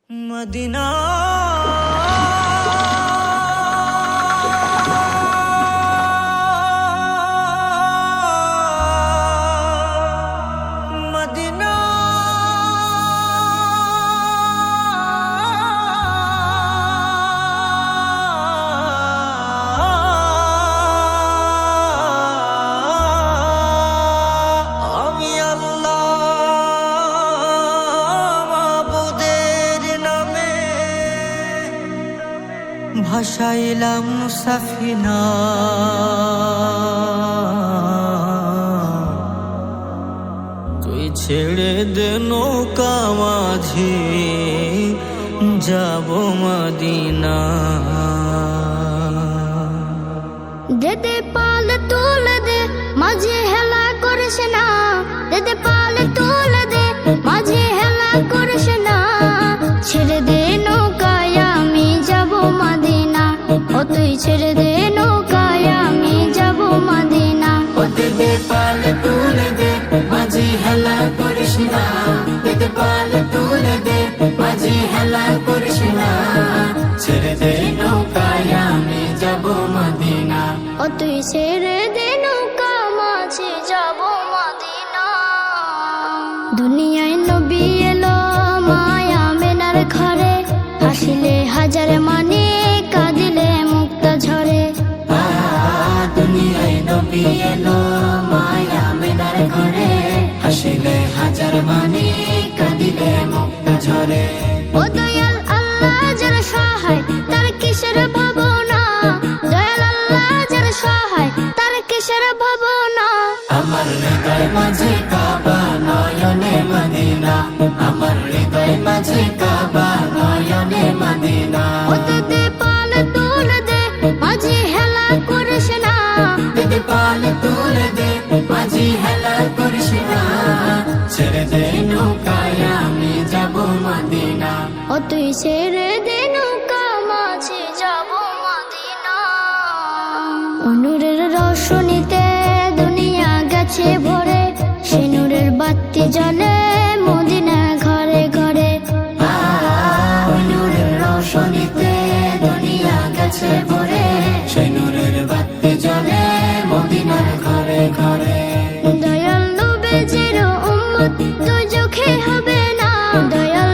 Medina Medina আমি আল্লাহ মাবুদের নামে ভাসাইলাম সাফিনা, তুই ছেড়ে দে নৌকা মাঝি যাব মদিনা। দেদে পাল তুলে দে মাঝে হেলা করিস না, দেদে পাল তুলে দে মাঝে হেলা করিস না। ছেড়ে দে নৌকায় আমি যাব মদিনা, ও তুই ছেড়ে দে নৌকায় আমি যাব মদিনা। ও দেদে পাল তুলে দে মাঝি হেলা করিস না, দেদে পাল তুলে দে মাঝি হেলা করিস না। ছেড়ে দে নৌকায় আমি যাব মদিনা, ও তুই ছেড়ে দে নৌকা মাঝে যাব মদিনা। দুনিয়ায় নবী এলো মায়া মেনার ঘরে, হাসিলে হাজার মানে কাঁদিলে মুক্তা ঝরে। দুনিয়ায় নবী এলো মায়া মেনার ঘরে, হাসিলে হাজার মানে কাঁদিলে মুক্তা ঝরে। ও দয়াল আল্লাহ যার সহায় তার কিসের ভাবনা, দয়াল আল্লাহ যার সহায় তার কিসের ভাবনা। আমার হৃদয় মাঝে কাবা নয়নে মদিনা, আমার হৃদয় মাঝে কাবা নয়নে মদিনা। ও দেদে পাল তুলে দে মাঝে হেলা করিস না, দেদে পাল তুলে দে মাঝি হেলা করিস না। ছেড়ে দে নৌকায় আমি যাব মদিনা, ও তুই ছেড়ে দে নৌকা মাঝে যাব মদিনা। নূরের রোশনীতে দুনিয়া গেছে ভরে, সে নূরের বাতি জ্বলে মদিনা ঘরে ঘরে। নূরের রোশনীতে দুনিয়া গেছে ভরে, সেই নূরের বাতি জ্বলে মদিনার ঘরে ঘরে। দয়াল নবীজির উম্মত দুজখে হবে না, দয়াল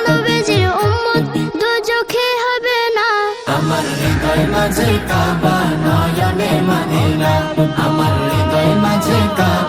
নবীজির উম্মত দুজখে হবে না। আমার হৃদয় মাঝে কাবা নয়নে মদিনা, আমার হৃদয় মাঝে কাবা